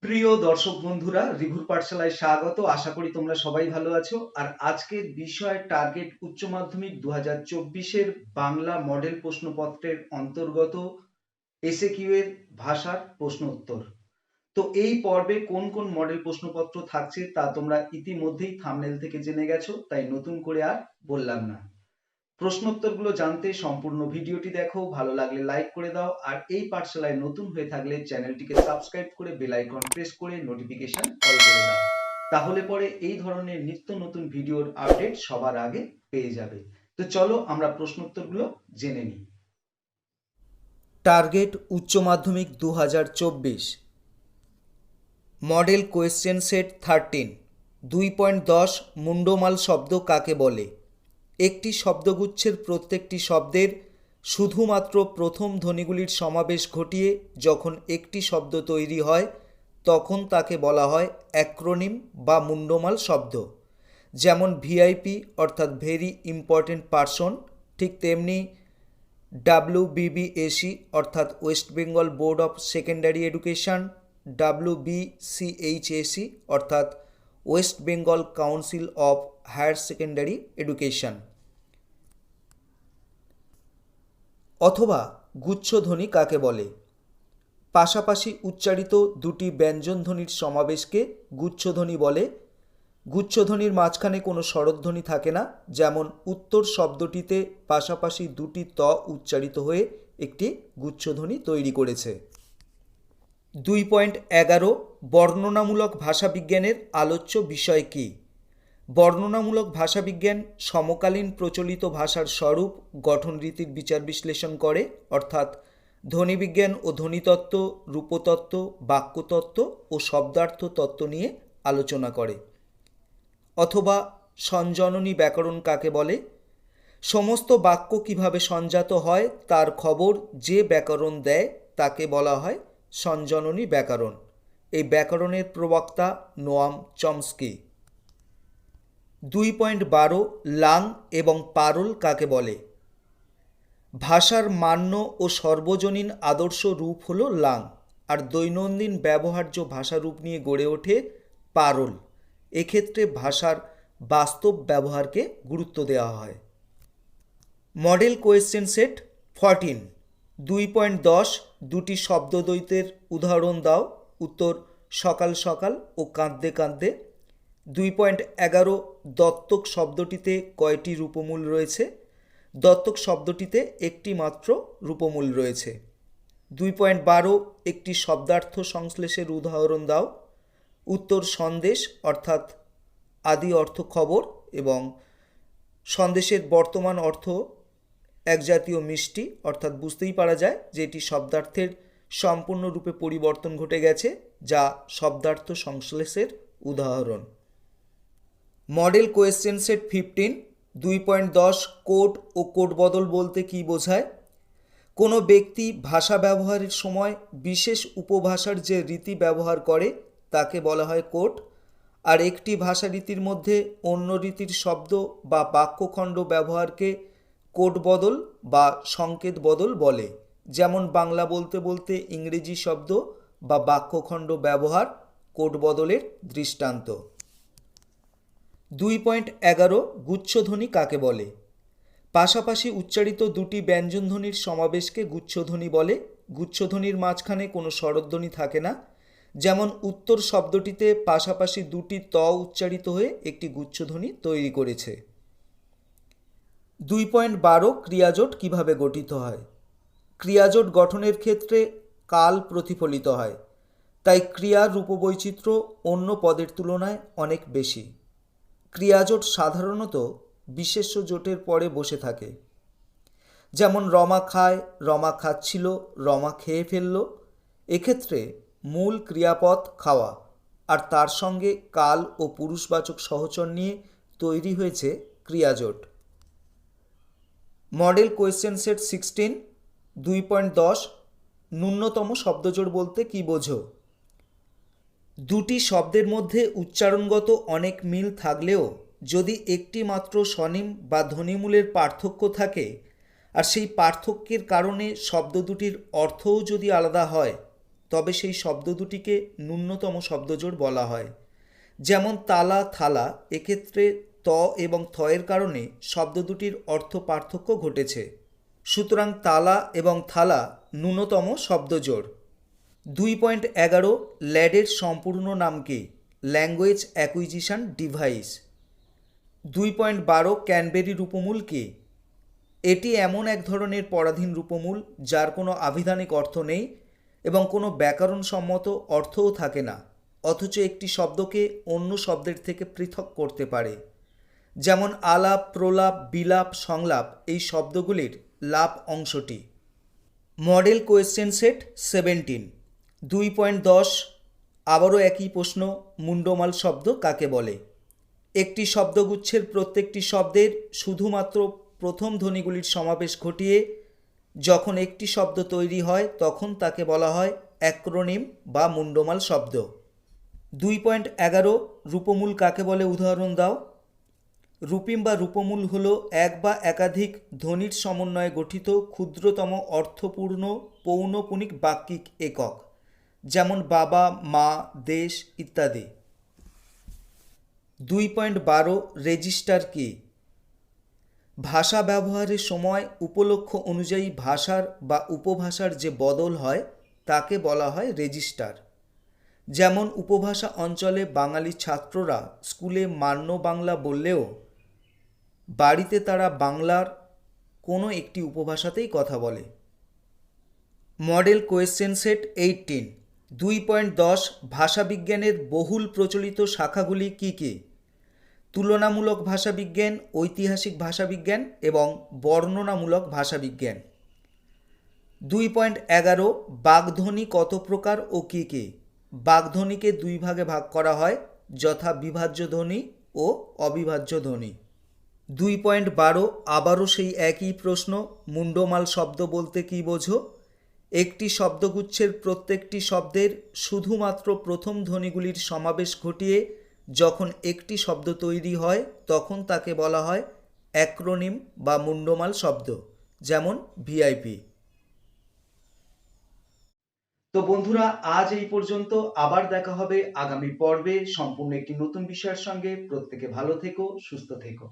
প্রিয় দর্শক বন্ধুরা, রিভুর পাঠশালায় স্বাগত। আশা করি তোমরা সবাই ভালো আছো। আর আজকের বিষয় টার্গেট উচ্চ মাধ্যমিক 2024-এর বাংলা মডেল প্রশ্নপত্রের অন্তর্গত এসএকিউ এর ভাষার প্রশ্ন উত্তর। তো এই পর্বে কোন কোন মডেল প্রশ্নপত্র থাকছে তা তোমরা ইতিমধ্যেই থাম্বনেল থেকে জেনে গেছো, তাই নতুন করে আর বললাম না। প্রশ্নোত্তরগুলো জানতে সম্পূর্ণ ভিডিওটি দেখো, ভালো লাগলে লাইক করে দাও, আর এই পাঠশালায় নতুন হয়ে থাকলে চ্যানেলটিকে সাবস্ক্রাইব করে বেল আইকন প্রেস করে নোটিফিকেশন অল করে দাও। তাহলে পরে এই ধরনের নিত্য নতুন ভিডিওর আপডেট সবার আগে পেয়ে যাবে। তো চলো আমরা প্রশ্নোত্তরগুলো জেনে নিই। টার্গেট উচ্চ মাধ্যমিক 2024 মডেল কোয়েশ্চেন সেট 13 2.10 মুন্ডমাল শব্দ কাকে বলে? একটি শব্দগুচ্ছের প্রত্যেকটি শব্দের শুধুমাত্র প্রথম ধ্বনিগুলির সমাবেশ ঘটিয়ে যখন একটি শব্দ তৈরি হয় তখন তাকে বলা হয় অ্যাক্রোনিম বা মুন্ডমাল শব্দ। যেমন ভিআইপি অর্থাৎ ভেরি ইম্পর্টেন্ট পারসন, ঠিক তেমনি WBBSE অর্থাৎ West Bengal Board of Secondary Education, WBCHSE অর্থাৎ West Bengal Council of Higher Secondary Education. অথবা গুচ্ছধ্বনি কাকে বলে? পাশাপাশি উচ্চারিত দুটি ব্যঞ্জনধ্বনির সমাবেশকে গুচ্ছধ্বনি বলে। গুচ্ছধ্বনির মাঝখানে কোনো স্বরধ্বনি থাকে না, যেমন উত্তর শব্দটিতে পাশাপাশি দুটি ত উচ্চারিত হয়ে একটি গুচ্ছধ্বনি তৈরি করেছে। 2.11 বর্ণনামূলক ভাষাবিজ্ঞানের আলোচ্য বিষয় কী? বর্ণনামূলক ভাষাবিজ্ঞান সমকালীন প্রচলিত ভাষার স্বরূপ গঠন রীতির বিচার বিশ্লেষণ করে, অর্থাৎ ধ্বনিবিজ্ঞান ও ধ্বনিতত্ত্ব, রূপতত্ত্ব, বাক্যতত্ত্ব ও শব্দার্থ তত্ত্ব নিয়ে আলোচনা করে। অথবা সঞ্জননী ব্যাকরণ কাকে বলে? সমস্ত বাক্য কিভাবে সঞ্জাত হয় তার খবর যে ব্যাকরণ দেয় তাকে বলা হয় সঞ্জননী ব্যাকরণ। এই ব্যাকরণের প্রবক্তা নোয়াম চমস্কি। 2.12 লাং এবং পারল কাকে বলে? ভাষার মান্য ও সর্বজনীন আদর্শ রূপ হল লাং, আর দৈনন্দিন ব্যবহার্য ভাষারূপ নিয়ে গড়ে ওঠে পারল। এক্ষেত্রে ভাষার বাস্তব ব্যবহারকে গুরুত্ব দেওয়া হয়। মডেল কোয়েশ্চেন সেট 14 2.10 দুটি শব্দদ্বৈতের উদাহরণ দাও। উত্তর সকাল সকাল ও কাঁদতে কাঁদতে। 2.11 দত্তক শব্দটিতে কয়টি রূপমূল রয়েছে? দত্তক শব্দটিতে একটি মাত্র রূপমূল রয়েছে। 2.12 একটি শব্দার্থ সংশ্লেষের উদাহরণ দাও। উত্তর সন্দেশ অর্থাৎ আদি অর্থ খবর, এবং সন্দেশের বর্তমান অর্থ এক জাতীয় মিষ্টি, অর্থাৎ বুঝতেই পারা যায় যে এটি শব্দার্থের সম্পূর্ণরূপে পরিবর্তন ঘটে গেছে, যা শব্দার্থ সংশ্লেষের উদাহরণ। মডেল কোয়েশ্চেন সেট 15 2.10 কোড ও কোড বদল বলতে কী বোঝায়? কোনো ব্যক্তি ভাষা ব্যবহারের সময় বিশেষ উপভাষার যে রীতি ব্যবহার করে তাকে বলা হয় কোড, আর একটি ভাষারীতির মধ্যে অন্য রীতির শব্দ বা বাক্যখণ্ড ব্যবহারকে কোড বদল বা সংকেত বদল বলে। যেমন বাংলা বলতে বলতে ইংরেজি শব্দ বা বাক্যখণ্ড ব্যবহার কোড বদলের দৃষ্টান্ত। 2.11 গুচ্ছধ্বনি কাকে বলে? পাশাপাশি উচ্চারিত দুটি ব্যঞ্জনধ্বনির সমাবেশকে গুচ্ছধ্বনি বলে। গুচ্ছধ্বনির মাঝখানে কোনো স্বরধ্বনি থাকে না, যেমন উত্তর শব্দটিতে পাশাপাশি দুটি ত উচ্চারিত হয়ে একটি গুচ্ছধ্বনি তৈরি করেছে। 2.12 ক্রিয়াজোট কিভাবে গঠিত হয়? ক্রিয়াজোট গঠনের ক্ষেত্রে কাল প্রতিফলিত হয়, তাই ক্রিয়ার রূপবৈচিত্র্য অন্য পদের তুলনায় অনেক বেশি। ক্রিয়াজোট সাধারণত বিশেষ্য জোটের পরে বসে থাকে, যেমন রমা খায়, রমা খাচ্ছিল, রমা খেয়ে ফেলল। এক্ষেত্রে মূল ক্রিয়াপদ খাওয়া, আর তার সঙ্গে কাল ও পুরুষবাচক সহচর নিয়ে তৈরি হয়েছে ক্রিয়াজোট। মডেল কোয়েশ্চেন সেট 16 2.10 ন্যূনতম শব্দজোড় বলতে কী বোঝো? দুটি শব্দের মধ্যে উচ্চারণগত অনেক মিল থাকলেও যদি একটি মাত্র স্বনিম বা ধ্বনিমূলের পার্থক্য থাকে, আর সেই পার্থক্যের কারণে শব্দ দুটির অর্থও যদি আলাদা হয়, তবে সেই শব্দ দুটিকে ন্যূনতম শব্দজোড় বলা হয়। যেমন তালা, থালা, এক্ষেত্রে ত এবং থয়ের কারণে শব্দ দুটির অর্থ পার্থক্য ঘটেছে। সুতরাং তালা এবং থালা ন্যূনতম শব্দজোড়। 2.11 ল্যাডের সম্পূর্ণ নাম কি? Language acquisition device. 2.12 ক্যানবেরি রূপমূল কি? এটি এমন এক ধরনের পরাধীন রূপমূল যার কোনো আভিধানিক অর্থ নেই এবং কোনো ব্যাকরণসম্মত অর্থও থাকে না, অথচ একটি শব্দকে অন্য শব্দের থেকে পৃথক করতে পারে। যেমন আলাপ, প্রলাপ, বিলাপ, সংলাপ এই শব্দগুলির লাপ অংশটি। Model question set 17। 2.10 আবারও একই প্রশ্ন, মুন্ডমাল শব্দ কাকে বলে? একটি শব্দগুচ্ছের প্রত্যেকটি শব্দের শুধুমাত্র প্রথম ধ্বনিগুলির সমাবেশ ঘটিয়ে যখন একটি শব্দ তৈরি হয় তখন তাকে বলা হয় অ্যাক্রোনিম বা মুন্ডমাল শব্দ। 2.11 রূপমূল কাকে বলে? উদাহরণ দাও। রূপিম বা রূপমূল হল এক বা একাধিক ধ্বনির সমন্বয়ে গঠিত ক্ষুদ্রতম অর্থপূর্ণ পৌনঃপুনিক বাক্যিক একক, যেমন বাবা, মা, দেশ ইত্যাদি। 2.12 রেজিস্টার কি? ভাষা ব্যবহারের সময় উপলক্ষ অনুযায়ী ভাষার বা উপভাষার যে বদল হয় তাকে বলা হয় রেজিস্টার। যেমন উপভাষা অঞ্চলে বাঙালি ছাত্ররা স্কুলে মান্য বাংলা বললেও বাড়িতে তারা বাংলার কোনো একটি উপভাষাতেই কথা বলে। Model question set 18। 2.10 ভাষাবিজ্ঞানের বহুল প্রচলিত শাখাগুলি কি কি? তুলনামূলক ভাষাবিজ্ঞান, ঐতিহাসিক ভাষাবিজ্ঞান এবং বর্ণনামূলক ভাষাবিজ্ঞান। 2.11 বাগধ্বনি কত প্রকার ও কি কি? বাগধ্বনিকে দুই ভাগে ভাগ করা হয়, যথা বিভাজ্য ধ্বনি ও অবিভাজ্য ধ্বনি। 2.12 আবারও সেই একই প্রশ্ন, মুন্ডমাল শব্দ বলতে কী বোঝো? একটি শব্দগুচ্ছের প্রত্যেকটি শব্দের শুধুমাত্র প্রথম ধ্বনিগুলির সমাবেশ ঘটিয়ে যখন একটি শব্দ তৈরি হয় তখন তাকে বলা হয় অ্যাক্রোনিম বা মুন্ডমাল শব্দ, যেমন ভিআইপি। তো বন্ধুরা, আজ এই পর্যন্ত। আবার দেখা হবে আগামী পর্বে সম্পূর্ণ একটি নতুন বিষয়ের সঙ্গে। প্রত্যেকে ভালো থেকো, সুস্থ থেকো।